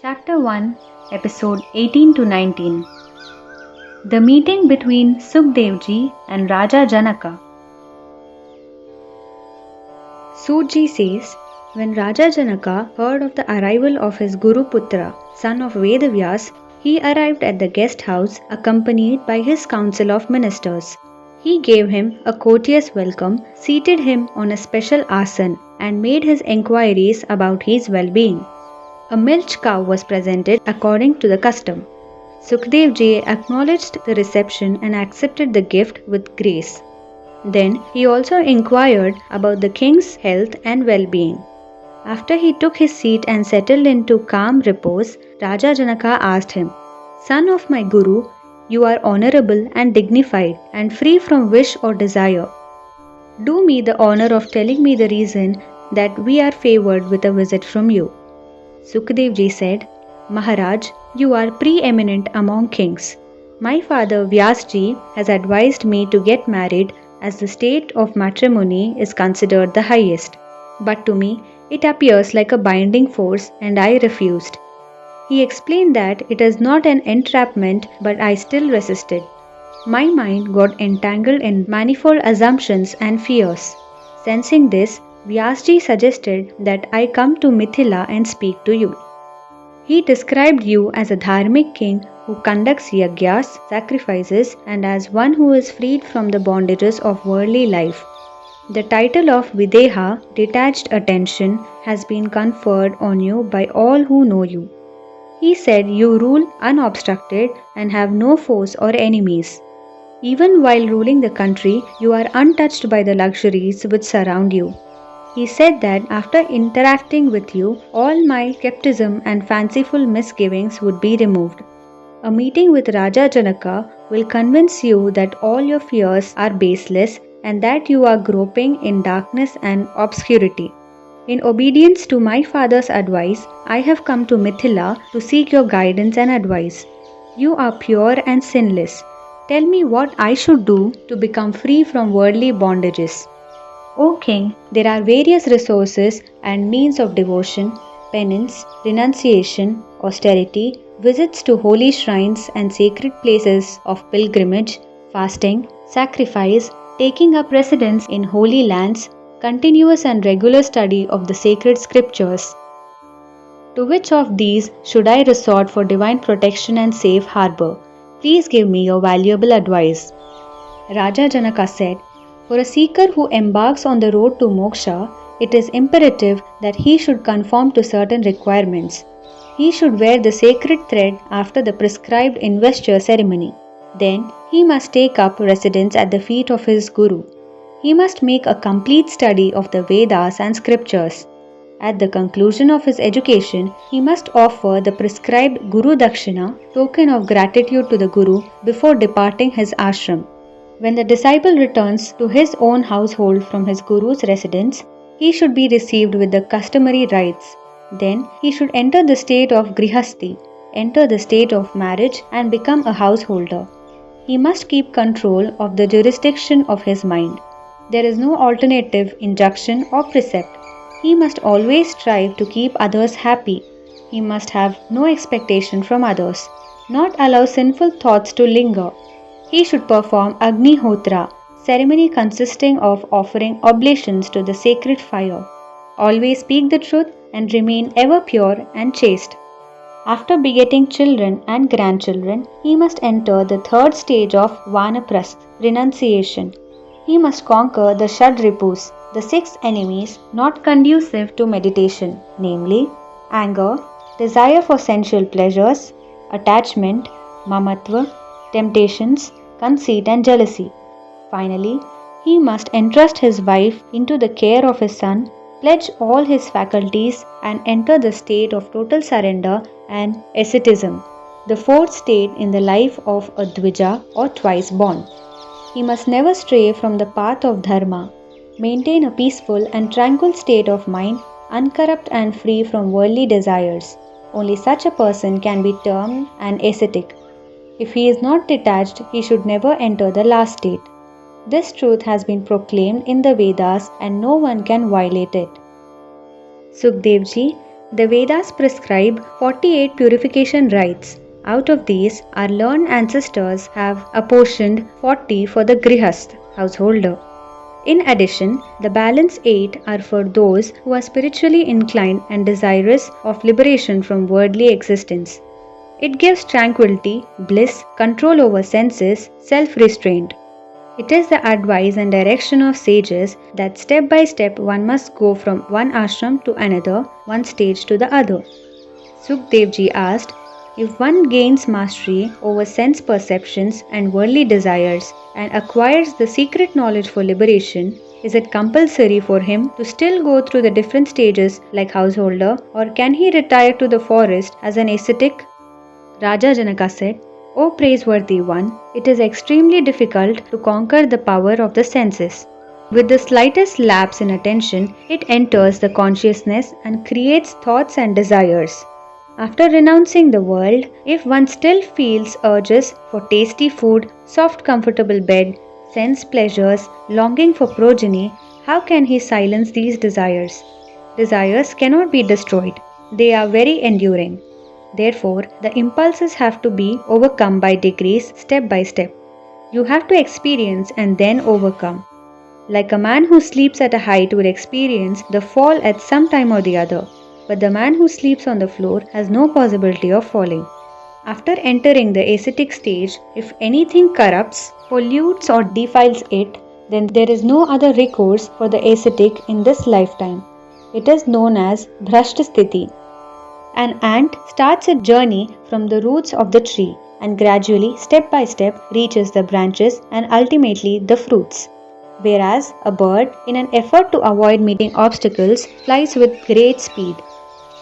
Chapter 1, Episode 18 to 19. The meeting between Sukhdevji and Raja Janaka. Sutji says, when Raja Janaka heard of the arrival of his Guru Putra, son of Vedavyas, he arrived at the guest house accompanied by his council of ministers. He gave him a courteous welcome, seated him on a special asan, and made his enquiries about his well-being. A milch cow was presented according to the custom. Sukhdevji acknowledged the reception and accepted the gift with grace. Then he also inquired about the king's health and well-being. After he took his seat and settled into calm repose, Raja Janaka asked him, "Son of my Guru, you are honorable and dignified and free from wish or desire. Do me the honor of telling me the reason that we are favored with a visit from you." Sukhdevji said, "Maharaj, you are preeminent among kings. My father Vyasji has advised me to get married as the state of matrimony is considered the highest. But to me, it appears like a binding force and I refused. He explained that it is not an entrapment, but I still resisted. My mind got entangled in manifold assumptions and fears. Sensing this, Vyasji suggested that I come to Mithila and speak to you. He described you as a dharmic king who conducts yagyas, sacrifices, and as one who is freed from the bondages of worldly life. The title of Videha, detached attention, has been conferred on you by all who know you. He said you rule unobstructed and have no foes or enemies. Even while ruling the country, you are untouched by the luxuries which surround you. He said that after interacting with you, all my skepticism and fanciful misgivings would be removed. A meeting with Raja Janaka will convince you that all your fears are baseless and that you are groping in darkness and obscurity. In obedience to my father's advice, I have come to Mithila to seek your guidance and advice. You are pure and sinless. Tell me what I should do to become free from worldly bondages." O king, there are various resources and means of devotion, penance, renunciation, austerity, visits to holy shrines and sacred places of pilgrimage, fasting, sacrifice, taking up residence in holy lands, continuous and regular study of the sacred scriptures. To which of these should I resort for divine protection and safe harbor? Please give me your valuable advice." Raja Janaka said, "For a seeker who embarks on the road to moksha, it is imperative that he should conform to certain requirements. He should wear the sacred thread after the prescribed investiture ceremony. Then he must take up residence at the feet of his Guru. He must make a complete study of the Vedas and scriptures. At the conclusion of his education, he must offer the prescribed Guru Dakshina, token of gratitude to the Guru, before departing his ashram. When the disciple returns to his own household from his Guru's residence, he should be received with the customary rites. Then he should enter the state of Grihasti, enter the state of marriage and become a householder. He must keep control of the jurisdiction of his mind. There is no alternative injunction or precept. He must always strive to keep others happy. He must have no expectation from others, not allow sinful thoughts to linger. He should perform Agnihotra, ceremony consisting of offering oblations to the sacred fire. Always speak the truth and remain ever pure and chaste. After begetting children and grandchildren, he must enter the third stage of Vanaprastha, renunciation. He must conquer the Shadripus, the 6 enemies not conducive to meditation, namely anger, desire for sensual pleasures, attachment, mamatva, temptations, conceit and jealousy. Finally, he must entrust his wife into the care of his son, pledge all his faculties and enter the state of total surrender and asceticism, the fourth state in the life of a Dvija or twice born. he must never stray from the path of dharma. Maintain a peaceful and tranquil state of mind, uncorrupt and free from worldly desires. Only such a person can be termed an ascetic. If he is not detached, he should never enter the last state. This truth has been proclaimed in the Vedas and no one can violate it. Sukdev ji, the Vedas prescribe 48 purification rites. Out of these, our learned ancestors have apportioned 40 for the Grihast, householder. In addition, the balance 8 are for those who are spiritually inclined and desirous of liberation from worldly existence. It gives tranquility, bliss, control over senses, self-restraint. It is the advice and direction of sages that step by step one must go from one ashram to another, one stage to the other. Sukdev ji asked, if one gains mastery over sense perceptions and worldly desires and acquires the secret knowledge for liberation, is it compulsory for him to still go through the different stages like householder, or can he retire to the forest as an ascetic? Raja Janaka said, O praiseworthy one, it is extremely difficult to conquer the power of the senses. With the slightest lapse in attention, it enters the consciousness and creates thoughts and desires. After renouncing the world, if one still feels urges for tasty food, soft comfortable bed, sense pleasures, longing for progeny, how can he silence these desires? Desires cannot be destroyed. They are very enduring. Therefore, the impulses have to be overcome by degrees, step by step. You have to experience and then overcome. Like a man who sleeps at a height will experience the fall at some time or the other. But the man who sleeps on the floor has no possibility of falling. After entering the ascetic stage, if anything corrupts, pollutes or defiles it, then there is no other recourse for the ascetic in this lifetime. It is known as Bhrashta Sthiti. An ant starts its journey from the roots of the tree and gradually, step by step, reaches the branches and ultimately the fruits. Whereas a bird, in an effort to avoid meeting obstacles, flies with great speed.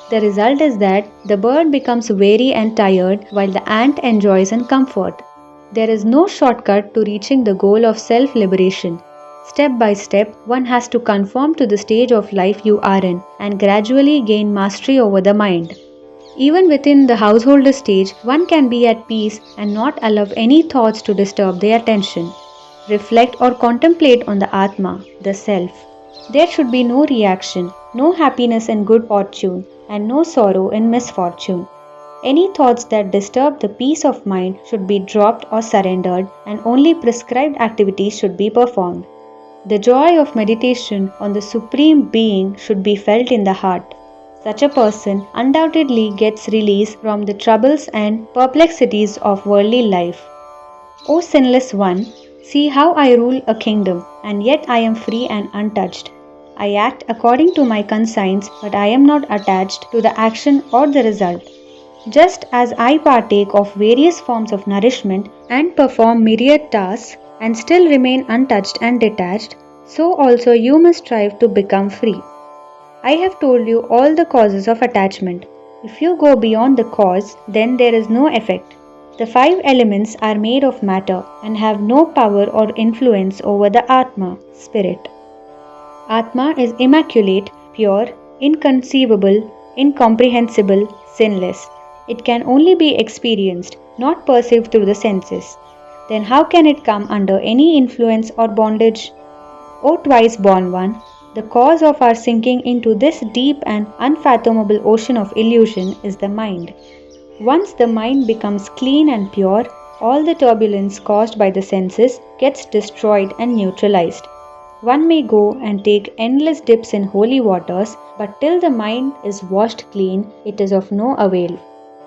The result is that the bird becomes weary and tired while the ant enjoys in comfort. There is no shortcut to reaching the goal of self-liberation. Step by step, one has to conform to the stage of life you are in and gradually gain mastery over the mind. Even within the householder stage, one can be at peace and not allow any thoughts to disturb their attention. Reflect or contemplate on the Atma, the Self. There should be no reaction, no happiness in good fortune, and no sorrow in misfortune. Any thoughts that disturb the peace of mind should be dropped or surrendered, and only prescribed activities should be performed. The joy of meditation on the Supreme Being should be felt in the heart. Such a person undoubtedly gets release from the troubles and perplexities of worldly life. O sinless one, see how I rule a kingdom, and yet I am free and untouched. I act according to my conscience, but I am not attached to the action or the result. Just as I partake of various forms of nourishment and perform myriad tasks and still remain untouched and detached, so also you must strive to become free. I have told you all the causes of attachment. If you go beyond the cause, then there is no effect. The 5 elements are made of matter and have no power or influence over the Atma, spirit. Atma is immaculate, pure, inconceivable, incomprehensible, sinless. It can only be experienced, not perceived through the senses. Then how can it come under any influence or bondage? O twice born one, the cause of our sinking into this deep and unfathomable ocean of illusion is the mind. Once the mind becomes clean and pure, all the turbulence caused by the senses gets destroyed and neutralized. One may go and take endless dips in holy waters, but till the mind is washed clean, it is of no avail.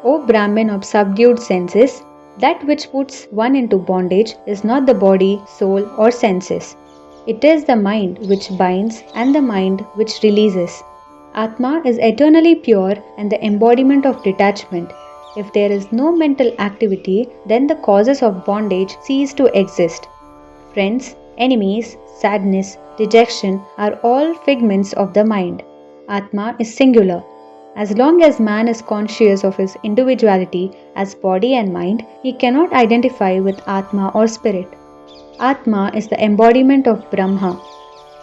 O Brahmin of subdued senses, that which puts one into bondage is not the body, soul, or senses. It is the mind which binds and the mind which releases. Atma is eternally pure and the embodiment of detachment. If there is no mental activity, then the causes of bondage cease to exist. Friends, enemies, sadness, dejection are all figments of the mind. Atma is singular. As long as man is conscious of his individuality as body and mind, he cannot identify with Atma or spirit. Atma is the embodiment of Brahma.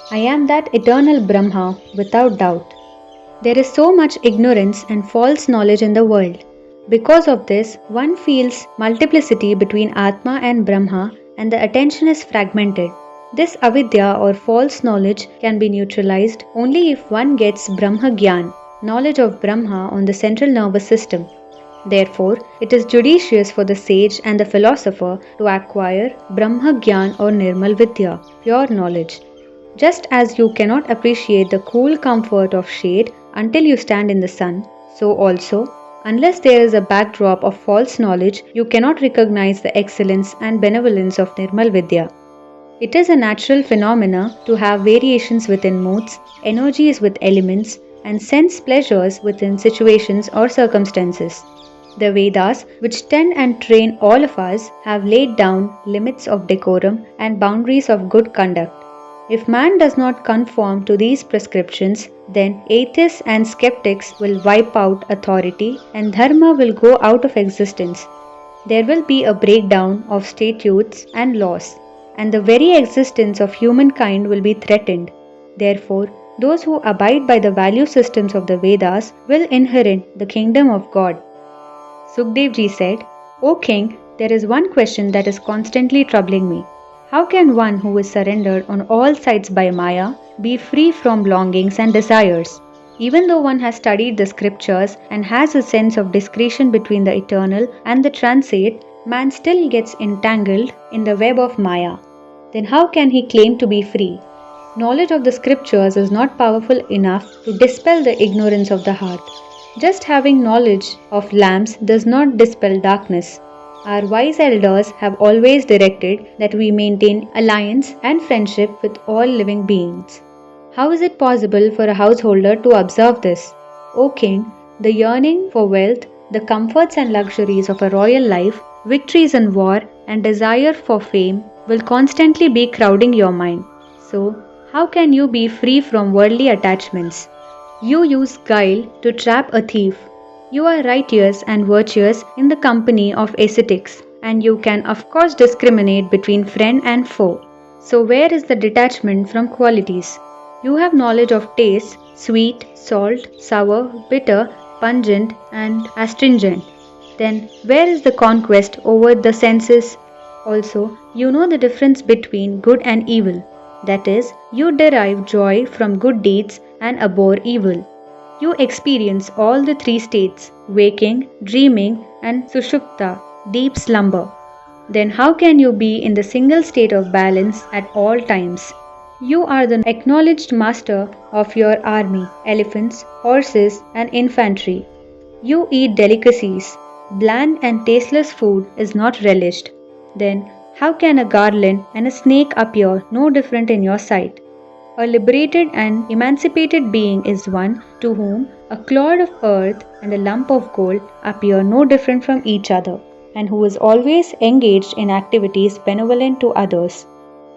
I am that eternal Brahma without doubt. There is so much ignorance and false knowledge in the world. Because of this, one feels multiplicity between Atma and Brahma and the attention is fragmented. This avidya or false knowledge can be neutralized only if one gets Brahma Gyan, knowledge of Brahma on the central nervous system. Therefore, it is judicious for the sage and the philosopher to acquire Brahma Gyan or Nirmal Vidya, pure knowledge. Just as you cannot appreciate the cool comfort of shade until you stand in the sun, so also, unless there is a backdrop of false knowledge, you cannot recognize the excellence and benevolence of Nirmal Vidya. It is a natural phenomena to have variations within moods, energies with elements, and sense pleasures within situations or circumstances. The Vedas, which tend and train all of us, have laid down limits of decorum and boundaries of good conduct. If man does not conform to these prescriptions, then atheists and skeptics will wipe out authority and dharma will go out of existence. There will be a breakdown of statutes and laws, and the very existence of humankind will be threatened. Therefore, those who abide by the value systems of the Vedas will inherit the kingdom of God. Sukdev ji said, O king, there is one question that is constantly troubling me. How can one who is surrendered on all sides by Maya be free from longings and desires? Even though one has studied the scriptures and has a sense of discretion between the eternal and the transient, man still gets entangled in the web of Maya. Then how can he claim to be free? Knowledge of the scriptures is not powerful enough to dispel the ignorance of the heart. Just having knowledge of lamps does not dispel darkness. Our wise elders have always directed that we maintain alliance and friendship with all living beings. How is it possible for a householder to observe this? O king, the yearning for wealth, the comforts and luxuries of a royal life, victories in war, and desire for fame will constantly be crowding your mind. So, how can you be free from worldly attachments? You use guile to trap a thief. You are righteous and virtuous in the company of ascetics, and you can of course discriminate between friend and foe. So where is the detachment from qualities? You have knowledge of taste, sweet, salt, sour, bitter, pungent, and astringent. Then where is the conquest over the senses? Also, you know the difference between good and evil. That is, you derive joy from good deeds and abhor evil. You experience all the three states, waking, dreaming, and sushupta, deep slumber. Then how can you be in the single state of balance at all times? You are the acknowledged master of your army, elephants, horses, and infantry. You eat delicacies. Bland and tasteless food is not relished. Then how can a garland and a snake appear no different in your sight? A liberated and emancipated being is one to whom a clod of earth and a lump of gold appear no different from each other, and who is always engaged in activities benevolent to others.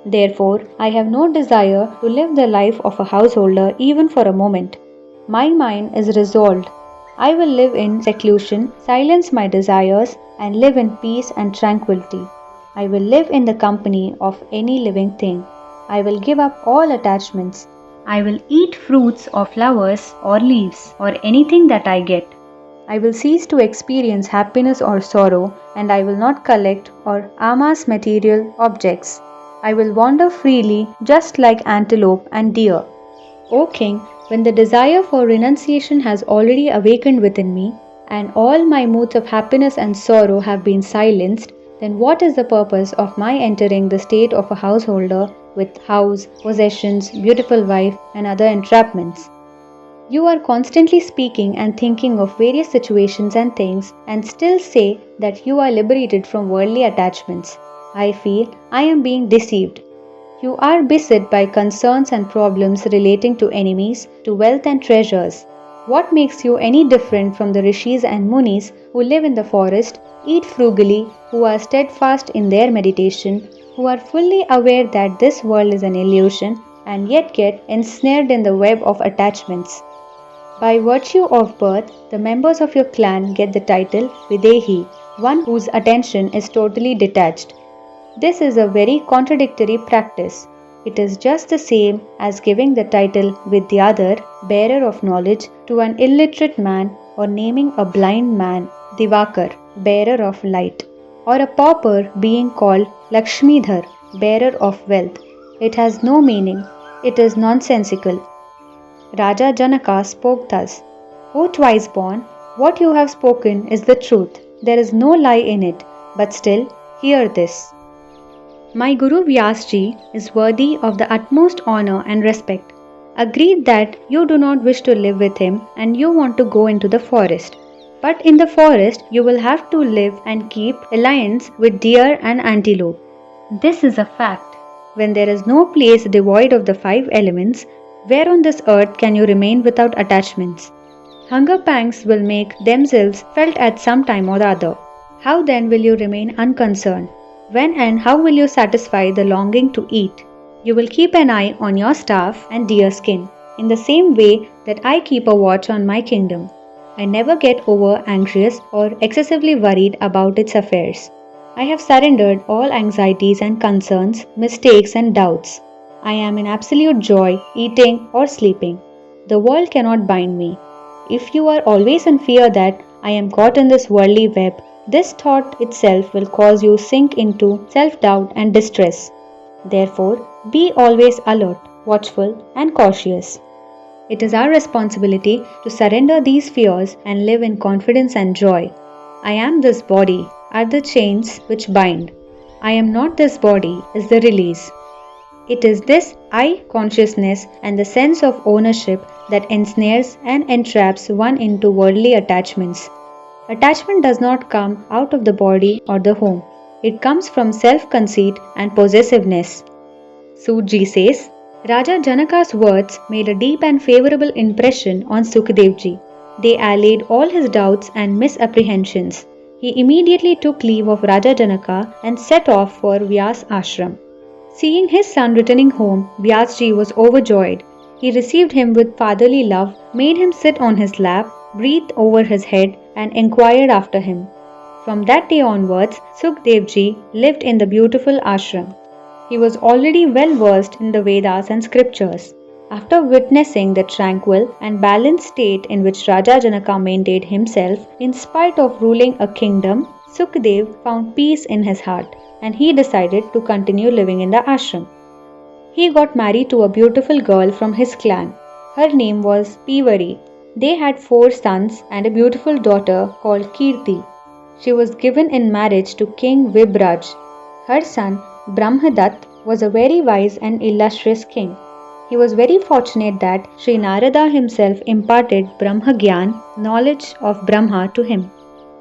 Therefore, I have no desire to live the life of a householder even for a moment. My mind is resolved. I will live in seclusion, silence my desires, and live in peace and tranquility. I will live in the company of any living thing. I will give up all attachments. I will eat fruits or flowers or leaves or anything that I get. I will cease to experience happiness or sorrow, and I will not collect or amass material objects. I will wander freely just like antelope and deer. O king, when the desire for renunciation has already awakened within me, and all my moods of happiness and sorrow have been silenced, then what is the purpose of my entering the state of a householder with house, possessions, beautiful wife, and other entrapments? You are constantly speaking and thinking of various situations and things, and still say that you are liberated from worldly attachments. I feel I am being deceived. You are beset by concerns and problems relating to enemies, to wealth and treasures. What makes you any different from the rishis and munis who live in the forest, eat frugally, who are steadfast in their meditation, who are fully aware that this world is an illusion and yet get ensnared in the web of attachments? By virtue of birth, the members of your clan get the title Videhi, one whose attention is totally detached. This is a very contradictory practice. It is just the same as giving the title Vidyadhar, bearer of knowledge, to an illiterate man, or naming a blind man Divakar, bearer of light, or a pauper being called Lakshmidhar, bearer of wealth. It has no meaning. It is nonsensical. Raja Janaka spoke thus: O twice born, what you have spoken is the truth. There is no lie in it, but still, hear this. My Guru Vyasji is worthy of the utmost honor and respect. Agreed that you do not wish to live with him and you want to go into the forest. But in the forest, you will have to live and keep alliance with deer and antelope. This is a fact. When there is no place devoid of the five elements, where on this earth can you remain without attachments? Hunger pangs will make themselves felt at some time or other. How then will you remain unconcerned? When and how will you satisfy the longing to eat? You will keep an eye on your staff and deer skin, in the same way that I keep a watch on my kingdom. I never get over anxious or excessively worried about its affairs. I have surrendered all anxieties and concerns, mistakes and doubts. I am in absolute joy, eating or sleeping. The world cannot bind me. If you are always in fear that I am caught in this worldly web, this thought itself will cause you sink into self-doubt and distress. Therefore, be always alert, watchful, and cautious. It is our responsibility to surrender these fears and live in confidence and joy. I am this body are the chains which bind. I am not this body is the release. It is this I consciousness and the sense of ownership that ensnares and entraps one into worldly attachments. Attachment does not come out of the body or the home. It comes from self-conceit and possessiveness. Sutji says, Raja Janaka's words made a deep and favorable impression on Sukadevji. They allayed all his doubts and misapprehensions. He immediately took leave of Raja Janaka and set off for Vyas ashram. Seeing his son returning home, Vyasji was overjoyed. He received him with fatherly love, made him sit on his lap, breathed over his head, and inquired after him. From that day onwards, Sukadevji lived in the beautiful ashram. He was already well versed in the Vedas and scriptures. After witnessing the tranquil and balanced state in which Raja Janaka maintained himself in spite of ruling a kingdom, Sukadev found peace in his heart and he decided to continue living in the ashram. He got married to a beautiful girl from his clan. Her name was Pivari. They had 4 sons and a beautiful daughter called Kirti. She was given in marriage to King Vibraj. Her son Brahmadatt was a very wise and illustrious king. He was very fortunate that Sri Narada himself imparted Brahma Gyan, knowledge of Brahma, to him.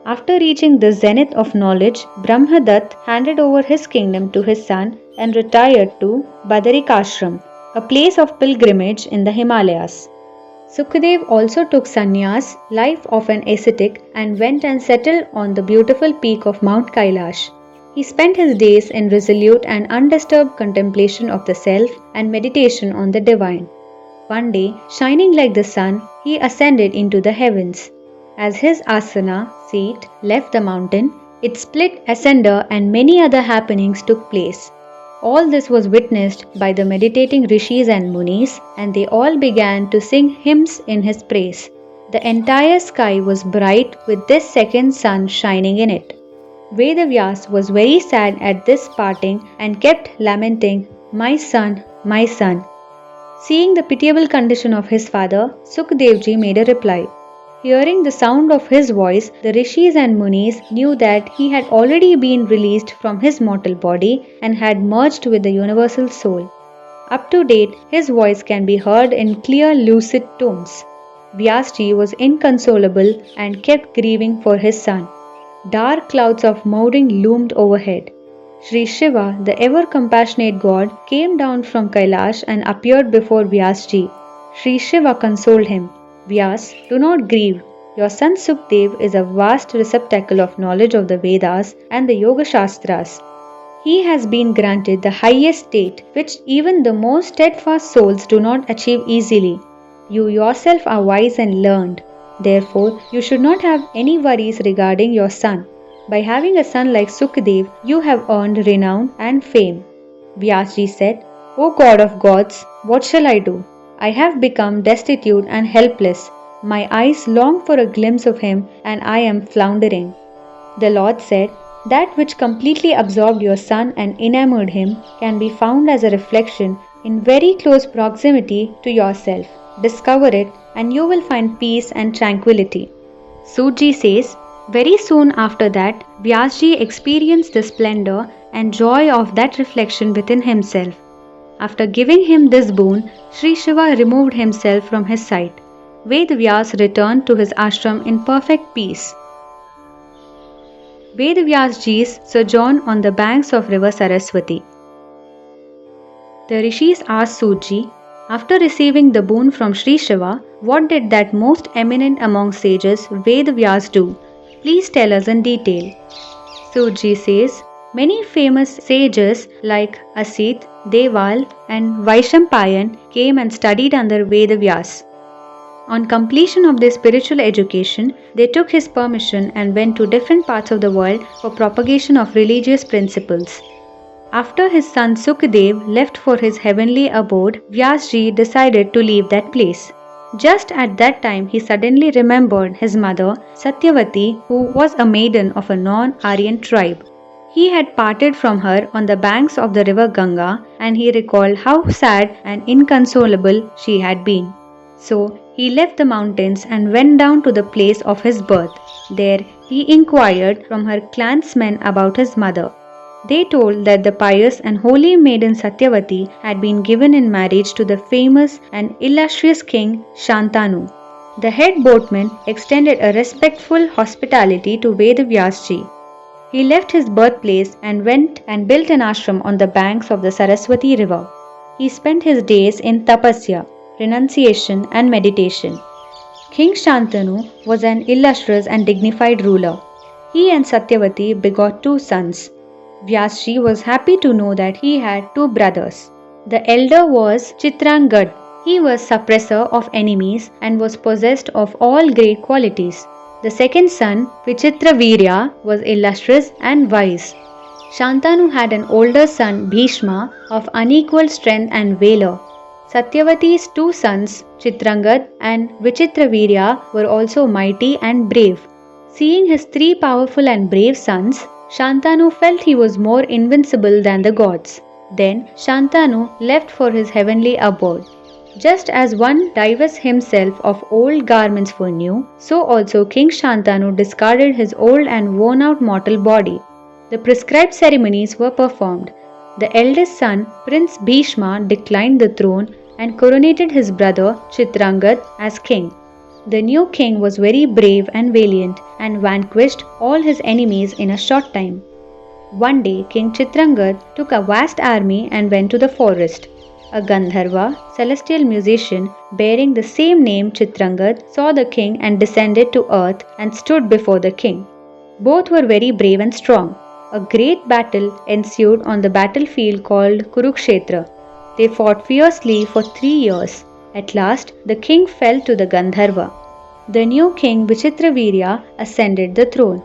After reaching the zenith of knowledge, Brahmadatt handed over his kingdom to his son and retired to Badarikashram, a place of pilgrimage in the Himalayas. Sukadev also took sannyas, life of an ascetic, and went and settled on the beautiful peak of Mount Kailash. He spent his days in resolute and undisturbed contemplation of the self and meditation on the divine. One day, shining like the sun, he ascended into the heavens. As his asana, seat, left the mountain, it split asunder and many other happenings took place. All this was witnessed by the meditating rishis and munis, and they all began to sing hymns in his praise. The entire sky was bright with this second sun shining in it. Vedavyas was very sad at this parting and kept lamenting, My son, my son. Seeing the pitiable condition of his father, Sukadevji made a reply. Hearing the sound of his voice, the rishis and munis knew that he had already been released from his mortal body and had merged with the universal soul. Up to date, his voice can be heard in clear, lucid tones. Vyasji was inconsolable and kept grieving for his son. Dark clouds of mourning loomed overhead. Sri Shiva, the ever-compassionate god, came down from Kailash and appeared before Vyasji. Sri Shiva consoled him. Vyas, do not grieve. Your son Sukdev is a vast receptacle of knowledge of the Vedas and the Yoga Shastras. He has been granted the highest state, which even the most steadfast souls do not achieve easily. You yourself are wise and learned. Therefore, you should not have any worries regarding your son. By having a son like Sukadev, you have earned renown and fame. Vyasji said, O God of gods, what shall I do? I have become destitute and helpless. My eyes long for a glimpse of him, and I am floundering. The Lord said, That which completely absorbed your son and enamored him can be found as a reflection in very close proximity to yourself. Discover it, and you will find peace and tranquility. Sutji says, Very soon after that, Vyasji experienced the splendor and joy of that reflection within himself. After giving him this boon, Sri Shiva removed himself from his sight. Vedvyas returned to his ashram in perfect peace. Vedvyasji's sojourn on the banks of river Saraswati. The rishis asked Sutji, after receiving the boon from Sri Shiva, what did that most eminent among sages, Vedvyas, do? Please tell us in detail. Sutji says, many famous sages like Asit, Deval and Vaishampayan came and studied under Vedavyas. On completion of their spiritual education, they took his permission and went to different parts of the world for propagation of religious principles. After his son Sukadev left for his heavenly abode, Vyasji decided to leave that place. Just at that time, he suddenly remembered his mother, Satyavati, who was a maiden of a non-Aryan tribe. He had parted from her on the banks of the river Ganga, and he recalled how sad and inconsolable she had been. So, he left the mountains and went down to the place of his birth. There, he inquired from her clansmen about his mother. They told that the pious and holy maiden Satyavati had been given in marriage to the famous and illustrious king Shantanu. The head boatman extended a respectful hospitality to Vedavyasji. He left his birthplace and went and built an ashram on the banks of the Saraswati river. He spent his days in tapasya, renunciation and meditation. King Shantanu was an illustrious and dignified ruler. He and Satyavati begot 2 sons. Vyasji was happy to know that he had 2 brothers. The elder was Chitrangad. He was suppressor of enemies and was possessed of all great qualities. The second son, Vichitravirya, was illustrious and wise. Shantanu had an older son, Bhishma, of unequaled strength and valor. Satyavati's 2 sons, Chitrangad and Vichitravirya, were also mighty and brave. Seeing his 3 powerful and brave sons, Shantanu felt he was more invincible than the gods. Then Shantanu left for his heavenly abode. Just as one divests himself of old garments for new, so also King Shantanu discarded his old and worn-out mortal body. The prescribed ceremonies were performed. The eldest son, Prince Bhishma, declined the throne and coronated his brother Chitrangad as king. The new king was very brave and valiant and vanquished all his enemies in a short time. One day, King Chitrangad took a vast army and went to the forest. A Gandharva, celestial musician bearing the same name Chitrangad, saw the king and descended to earth and stood before the king. Both were very brave and strong. A great battle ensued on the battlefield called Kurukshetra. They fought fiercely for 3 years. At last, the king fell to the Gandharva. The new king Vichitravirya ascended the throne.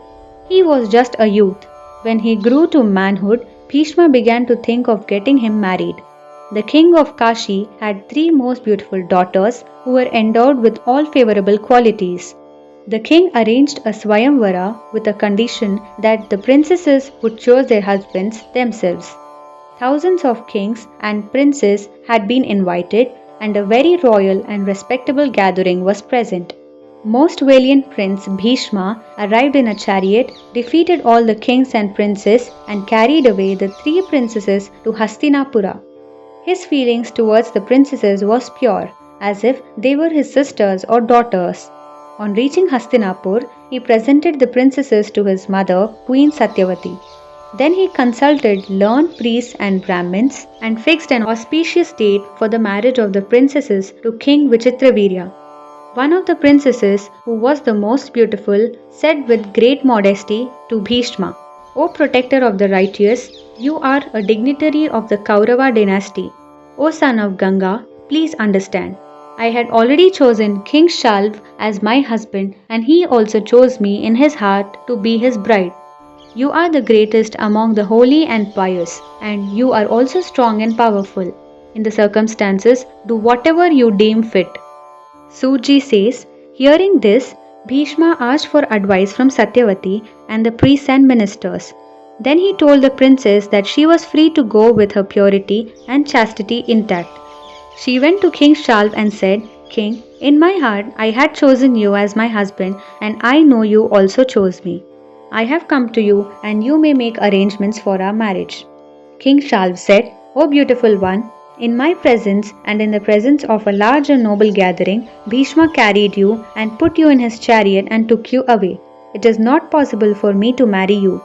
He was just a youth. When he grew to manhood, Bhishma began to think of getting him married. The king of Kashi had 3 most beautiful daughters who were endowed with all favorable qualities. The king arranged a Swayamvara with a condition that the princesses would choose their husbands themselves. Thousands of kings and princes had been invited, and a very royal and respectable gathering was present. Most valiant Prince Bhishma arrived in a chariot, defeated all the kings and princes, and carried away the 3 princesses to Hastinapura. His feelings towards the princesses was pure, as if they were his sisters or daughters. On reaching Hastinapur, he presented the princesses to his mother, Queen Satyavati. Then he consulted learned priests and Brahmins and fixed an auspicious date for the marriage of the princesses to King Vichitravirya. One of the princesses, who was the most beautiful, said with great modesty to Bhishma, O protector of the righteous, you are a dignitary of the Kaurava dynasty. O son of Ganga, please understand. I had already chosen King Shalv as my husband, and he also chose me in his heart to be his bride. You are the greatest among the holy and pious, and you are also strong and powerful. In the circumstances, do whatever you deem fit. Suji says, hearing this, Bhishma asked for advice from Satyavati and the priests and ministers. Then he told the princess that she was free to go with her purity and chastity intact. She went to King Shalv and said, King, in my heart I had chosen you as my husband, and I know you also chose me. I have come to you, and you may make arrangements for our marriage. King Shalv said, O beautiful one, in my presence and in the presence of a large and noble gathering, Bhishma carried you and put you in his chariot and took you away. It is not possible for me to marry you.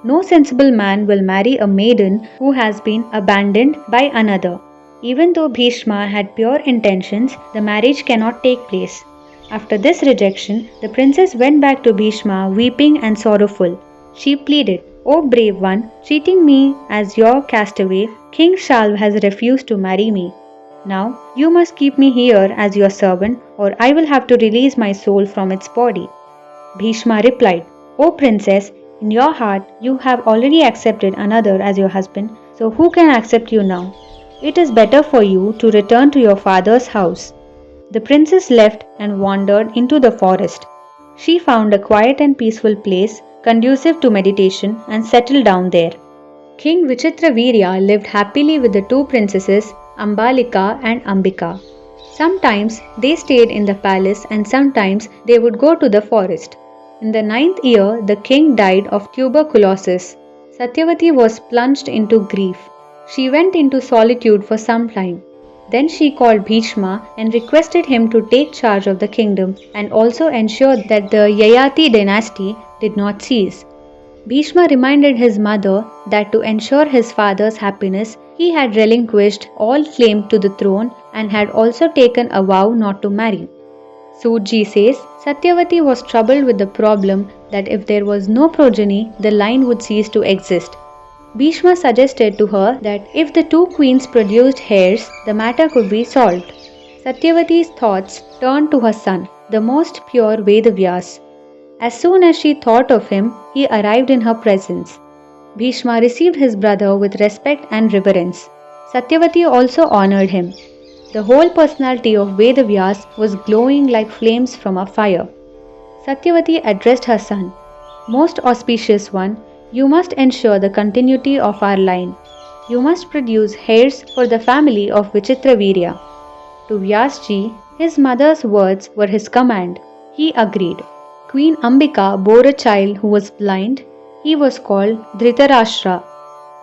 No sensible man will marry a maiden who has been abandoned by another. Even though Bhishma had pure intentions, the marriage cannot take place. After this rejection, the princess went back to Bhishma weeping and sorrowful. She pleaded, O brave one, treating me as your castaway, King Shalv has refused to marry me. Now you must keep me here as your servant, or I will have to release my soul from its body. Bhishma replied, O princess, in your heart you have already accepted another as your husband, so who can accept you now? It is better for you to return to your father's house. The princess left and wandered into the forest. She found a quiet and peaceful place conducive to meditation and settled down there. King Vichitravirya lived happily with the two princesses Ambalika and Ambika. Sometimes they stayed in the palace and sometimes they would go to the forest. In the 9th year, the king died of tuberculosis. Satyavati was plunged into grief. She went into solitude for some time. Then she called Bhishma and requested him to take charge of the kingdom and also ensure that the Yayati dynasty did not cease. Bhishma reminded his mother that to ensure his father's happiness, he had relinquished all claim to the throne and had also taken a vow not to marry. Suji says Satyavati was troubled with the problem that if there was no progeny, the line would cease to exist. Bhishma suggested to her that if the two queens produced heirs, the matter could be solved. Satyavati's thoughts turned to her son, the most pure Vedavyas. As soon as she thought of him, he arrived in her presence. Bhishma received his brother with respect and reverence. Satyavati also honored him. The whole personality of Vedavyas was glowing like flames from a fire. Satyavati addressed her son, Most auspicious one, you must ensure the continuity of our line. You must produce heirs for the family of Vichitravirya. To Vyasji, his mother's words were his command. He agreed. Queen Ambika bore a child who was blind. He was called Dhritarashtra.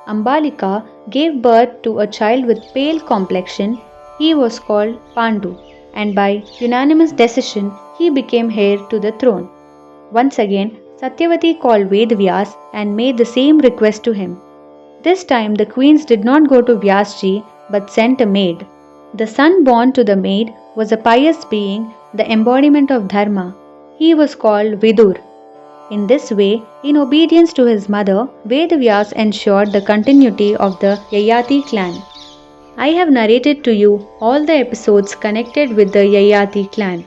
Ambalika gave birth to a child with pale complexion. He was called Pandu, and by unanimous decision, he became heir to the throne. Once again, Satyavati called Vedvyas and made the same request to him. This time the queens did not go to Vyasji but sent a maid. The son born to the maid was a pious being, the embodiment of Dharma. He was called Vidur. In this way, in obedience to his mother, Vedvyas ensured the continuity of the Yayati clan. I have narrated to you all the episodes connected with the Yayati clan.